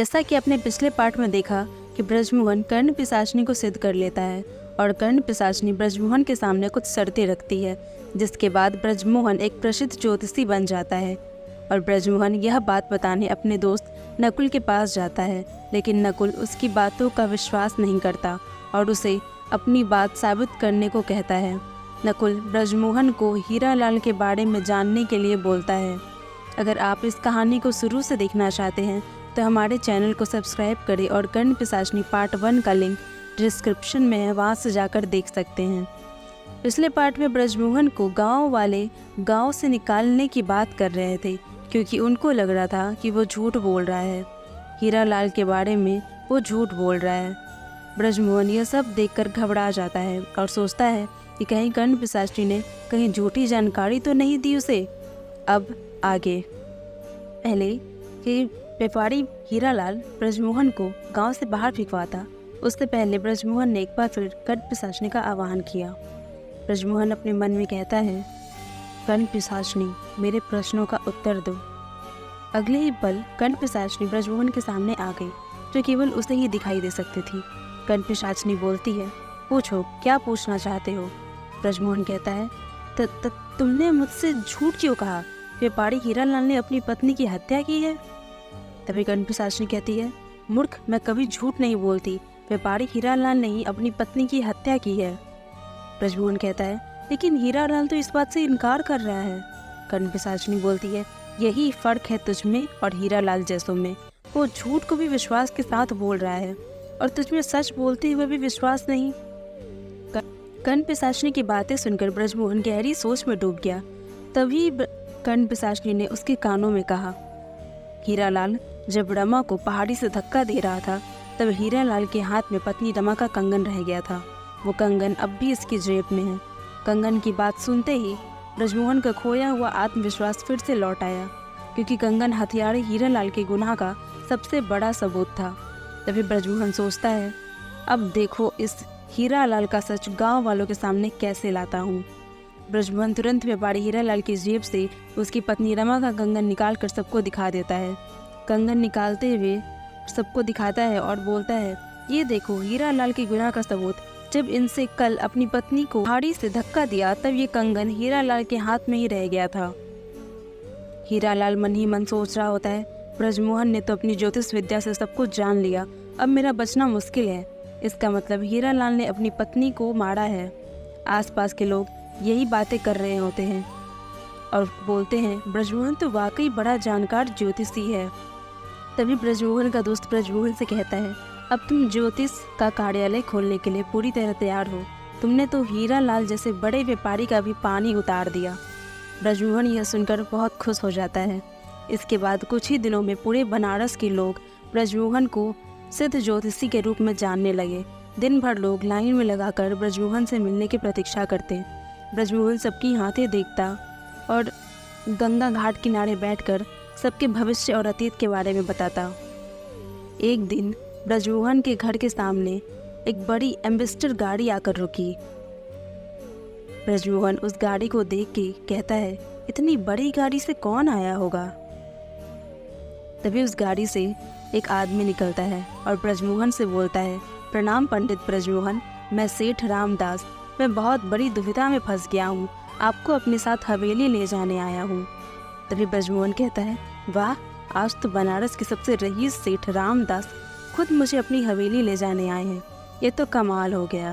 जैसा कि आपने पिछले पार्ट में देखा कि ब्रजमोहन कर्ण पिशाचनी को सिद्ध कर लेता है और कर्ण पिशाचनी ब्रजमोहन के सामने कुछ शर्तें रखती है, जिसके बाद ब्रजमोहन एक प्रसिद्ध ज्योतिषी बन जाता है। और ब्रजमोहन यह बात बताने अपने दोस्त नकुल के पास जाता है, लेकिन नकुल उसकी बातों का विश्वास नहीं करता और उसे अपनी बात साबित करने को कहता है। नकुल ब्रजमोहन को हीरालाल के बारे में जानने के लिए बोलता है। अगर आप इस कहानी को शुरू से देखना चाहते हैं तो हमारे चैनल को सब्सक्राइब करें और कर्ण पिशाचनी पार्ट 1 का लिंक डिस्क्रिप्शन में है, वहाँ से जाकर देख सकते हैं। पिछले पार्ट में ब्रजमोहन को गांव वाले गांव से निकालने की बात कर रहे थे, क्योंकि उनको लग रहा था कि वो झूठ बोल रहा है, हीरालाल के बारे में वो झूठ बोल रहा है। ब्रजमोहन यह सब देखकर घबरा जाता है और सोचता है कि कहीं कर्ण पिशाचनी ने कहीं झूठी जानकारी तो नहीं दी उसे। अब आगे पहले कि व्यापारी हीरालाल ब्रजमोहन को गांव से बाहर फेंकवाता, उससे पहले ब्रजमोहन ने एक बार फिर कर्ण पिशाचनी का आह्वान किया। ब्रजमोहन अपने मन में कहता है, कर्ण पिशाचनी मेरे प्रश्नों का उत्तर दो। अगले ही पल कर्ण पिशाचनी ब्रजमोहन के सामने आ गई, जो केवल उसे ही दिखाई दे सकती थी। कर्ण पिशाचनी बोलती है, पूछो क्या पूछना चाहते हो। ब्रजमोहन कहता है, तुमने मुझसे झूठ क्यों कहा, व्यापारी हीरालाल ने अपनी पत्नी की हत्या की है। तभी कर्ण पिशाचनी कहती है, मूर्ख, मैं कभी झूठ नहीं बोलती, व्यापारी हीरालाल ने ही अपनी पत्नी की हत्या की है। ब्रजमोहन कहता है, लेकिन हीरालाल तो इस बात से इनकार कर रहा है। कर्ण पिशाचनी बोलती है, यही फर्क है तुझ में और हीरालाल जैसों में, वो झूठ को भी विश्वास के साथ बोल रहा है और तुझ में सच बोलते हुए भी विश्वास नहीं। कर्ण पिशाचनी की बातें सुनकर ब्रजमोहन गहरी सोच में डूब गया। तभी कर्ण पिशाचनी ने उसके कानों में कहा, हीरालाल जब रमा को पहाड़ी से धक्का दे रहा था, तब हीरालाल के हाथ में पत्नी रमा का कंगन रह गया था। वो कंगन अब भी इसकी जेब में है। कंगन की बात सुनते ही ब्रजमोहन का खोया हुआ आत्मविश्वास फिर से लौट आया, क्योंकि कंगन हथियार हीरालाल के गुनाह का सबसे बड़ा सबूत था। तभी ब्रजमोहन सोचता है, अब देखो इस हीरालाल का सच गांव वालों के सामने कैसे लाता हूँ। ब्रजमोहन तुरंत व्यापारी हीरालाल की जेब से उसकी पत्नी रमा का कंगन निकाल कर सबको दिखा देता है। कंगन निकालते हुए सबको दिखाता है और बोलता है, ये देखो हीरालाल के गुनाह का सबूत। जब इनसे कल अपनी पत्नी को पहाड़ी से धक्का दिया, तब ये कंगन हीरालाल के हाथ में ही रह गया था। हीरालाल मन ही मन सोच रहा होता है, ब्रजमोहन ने तो अपनी ज्योतिष विद्या से सब कुछ जान लिया, अब मेरा बचना मुश्किल है। इसका मतलब हीरालाल ने अपनी पत्नी को मारा है। आसपास के लोग यही बातें कर रहे होते हैं और बोलते हैं, ब्रजमोहन तो वाकई बड़ा जानकार ज्योतिषी है। तभी ब्रजमोहन का दोस्त ब्रजमोहन से कहता है, अब तुम ज्योतिष का कार्यालय खोलने के लिए पूरी तरह तैयार हो। तुमने तो हीरालाल जैसे बड़े व्यापारी का भी पानी उतार दिया। ब्रजमोहन यह सुनकर बहुत खुश हो जाता है। इसके बाद कुछ ही दिनों में पूरे बनारस के लोग ब्रजमोहन को सिद्ध ज्योतिषी के रूप में जानने लगे। दिन भर लोग लाइन में लगाकर ब्रजमोहन से मिलने की प्रतीक्षा करते। ब्रजमोहन सबकी हाथें देखता और गंगा घाट किनारे बैठकर सबके भविष्य और अतीत के बारे में बताता। एक दिन ब्रजमोहन के घर के सामने एक बड़ी एम्बेसडर गाड़ी आकर रुकी। ब्रजमोहन उस गाड़ी को देख के कहता है, इतनी बड़ी गाड़ी से कौन आया होगा। तभी उस गाड़ी से एक आदमी निकलता है और ब्रजमोहन से बोलता है, प्रणाम पंडित ब्रजमोहन, मैं सेठ रामदास, मैं बहुत बड़ी दुविधा में फंस गया हूँ, आपको अपने साथ हवेली ले जाने आया हूँ। तभी ब्रजमोहन कहता है, वाह, आज तो बनारस के सबसे रईस सेठ रामदास खुद मुझे अपनी हवेली ले जाने आए हैं, ये तो कमाल हो गया।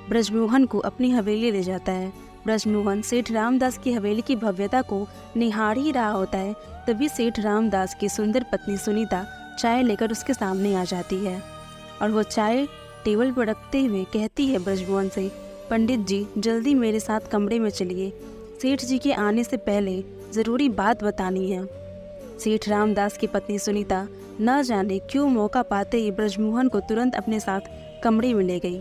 ब्रजमोहन को अपनी हवेली ले जाता है। ब्रजमोहन सेठ रामदास की हवेली की भव्यता को निहार ही रहा होता है। तभी सेठ रामदास की सुंदर पत्नी सुनीता चाय लेकर उसके सामने आ जाती है और वो चाय टेबल पर रखते हुए कहती है ब्रजमोहन से, पंडित जी जल्दी मेरे साथ कमरे में चलिए, सेठ जी के आने से पहले ज़रूरी बात बतानी है। सेठ रामदास की पत्नी सुनीता न जाने क्यों मौका पाते ही ब्रजमोहन को तुरंत अपने साथ कमरे में ले गई।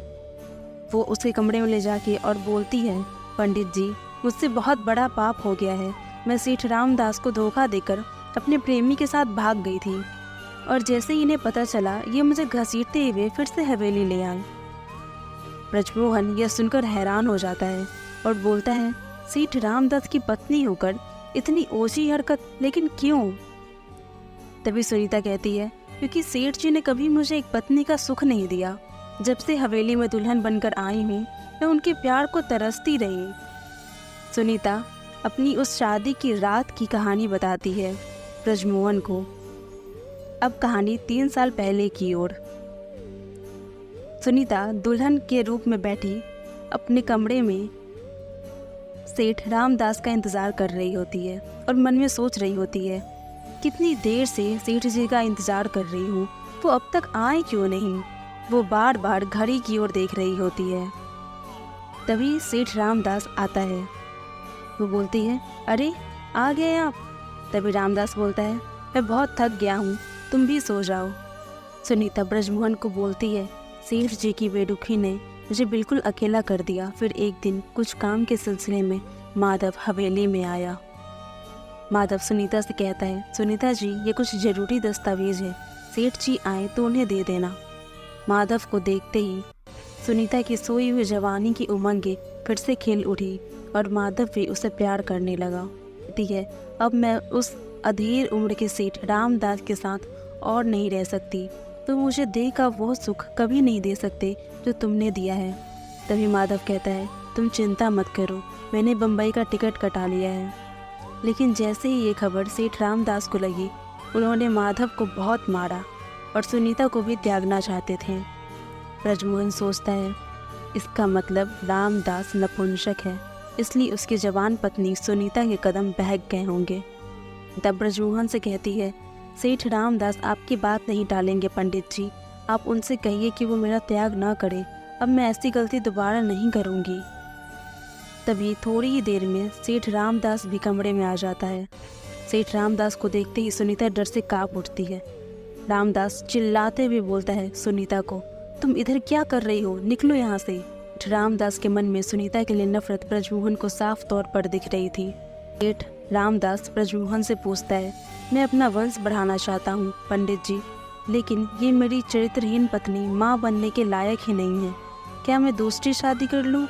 वो उसके कमरे में ले जाके और बोलती है, पंडित जी मुझसे बहुत बड़ा पाप हो गया है, मैं सेठ रामदास को धोखा देकर अपने प्रेमी के साथ भाग गई थी और जैसे ही इन्हें पता चला, ये मुझे घसीटते हुए फिर से हवेली ले आए। ब्रजमोहन यह सुनकर हैरान हो जाता है और बोलता है, सेठ रामदास की पत्नी होकर इतनी ओछी हरकत, लेकिन क्यों। तभी सुनीता कहती है, क्योंकि सेठ जी ने कभी मुझे एक पत्नी का सुख नहीं दिया। जब से हवेली में दुल्हन बनकर आई हूँ, मैं उनके प्यार को तरसती रही। सुनीता अपनी उस शादी की रात की कहानी बताती है ब्रजमोहन को। अब कहानी 3 साल पहले की ओर। सुनीता दुल्हन के रूप में बैठी अपने कमरे में सेठ रामदास का इंतज़ार कर रही होती है और मन में सोच रही होती है, कितनी देर से सेठ जी का इंतज़ार कर रही हूँ, वो अब तक आए क्यों नहीं। वो बार बार घड़ी की ओर देख रही होती है। तभी सेठ रामदास आता है। वो बोलती है, अरे आ गए आप। तभी रामदास बोलता है, मैं बहुत थक गया हूँ, तुम भी सो जाओ। सुनीता ब्रजमोहन को बोलती है, सेठ जी की बेरुखी ने मुझे बिल्कुल अकेला कर दिया। फिर एक दिन कुछ काम के सिलसिले में माधव हवेली में आया। माधव सुनीता से कहता है, सुनीता जी ये कुछ ज़रूरी दस्तावेज है, सेठ जी आए तो उन्हें दे देना। माधव को देखते ही सुनीता की सोई हुई जवानी की उमंगें फिर से खिल उठी और माधव भी उसे प्यार करने लगा। कहती है, अब मैं उस अधेड़ उम्र के सेठ रामदास के साथ और नहीं रह सकती। तो मुझे देह का वो सुख कभी नहीं दे सकते जो तुमने दिया है। तभी माधव कहता है, तुम चिंता मत करो, मैंने बम्बई का टिकट कटा लिया है। लेकिन जैसे ही ये खबर सेठ रामदास को लगी, उन्होंने माधव को बहुत मारा और सुनीता को भी त्यागना चाहते थे। ब्रजमोहन सोचता है, इसका मतलब रामदास नपुंसक है, इसलिए उसकी जवान पत्नी सुनीता के कदम बहक गए होंगे। तब ब्रजमोहन से कहती है, सेठ रामदास आपकी बात नहीं टालेंगे पंडित जी, आप उनसे कहिए कि वो मेरा त्याग ना करे। अब मैं ऐसी गलती दोबारा नहीं करूँगी। तभी थोड़ी ही देर में सेठ रामदास भी कमरे में आ जाता है। सेठ रामदास को देखते ही सुनीता डर से काँप उठती है। रामदास चिल्लाते हुए बोलता है सुनीता को, तुम इधर क्या कर रही हो, निकलो यहाँ से। रामदास के मन में सुनीता के लिए नफरत ब्रजमोहन को साफ तौर पर दिख रही थी। सेठ रामदास ब्रजमोहन से पूछता है, मैं अपना वंश बढ़ाना चाहता हूँ पंडित जी, लेकिन ये मेरी चरित्रहीन पत्नी माँ बनने के लायक ही नहीं है, क्या मैं दूसरी शादी कर लूँ।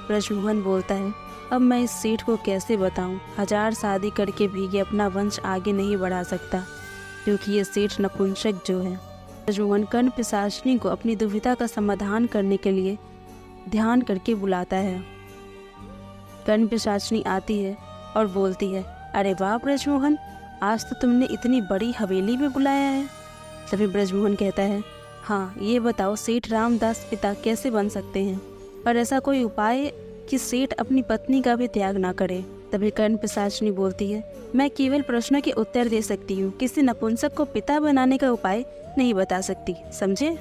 ब्रजमोहन बोलता है, अब मैं इस सेठ को कैसे बताऊँ, 1000 शादी करके भी ये अपना वंश आगे नहीं बढ़ा सकता, क्योंकि ये सेठ नपुंसक जो है। ब्रजमोहन कर्ण पिशाचिनी को अपनी दुविधा का समाधान करने के लिए ध्यान करके बुलाता है। कर्ण पिशाचिनी आती है और बोलती है, अरे वाह ब्रजमोहन, आज तो तुमने इतनी बड़ी हवेली में बुलाया है। तभी ब्रजमोहन कहता है, हाँ ये बताओ सेठ रामदास पिता कैसे बन सकते हैं, और ऐसा कोई उपाय कि सेठ अपनी पत्नी का भी त्याग ना करे। तभी कर्ण पिशाचिनी बोलती है, मैं केवल प्रश्नों के उत्तर दे सकती हूँ, किसी नपुंसक को पिता बनाने का उपाय नहीं बता सकती, समझे।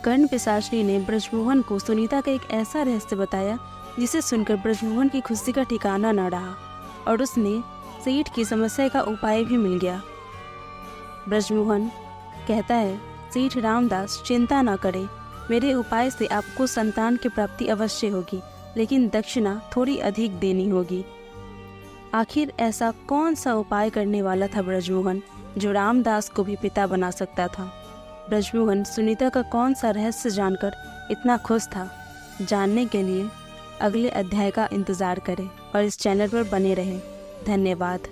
कर्ण पिशाचिनी ने ब्रजमोहन को सुनीता का एक ऐसा रहस्य बताया जिसे सुनकर ब्रजमोहन की खुशी का ठिकाना न रहा और उसने सेठ की समस्या का उपाय भी मिल गया। ब्रजमोहन कहता है, सेठ रामदास चिंता न करें, मेरे उपाय से आपको संतान की प्राप्ति अवश्य होगी, लेकिन दक्षिणा थोड़ी अधिक देनी होगी। आखिर ऐसा कौन सा उपाय करने वाला था ब्रजमोहन जो रामदास को भी पिता बना सकता था। ब्रजमोहन सुनीता का कौन सा रहस्य जानकर इतना खुश था, जानने के लिए अगले अध्याय का इंतज़ार करें और इस चैनल पर बने रहें। धन्यवाद।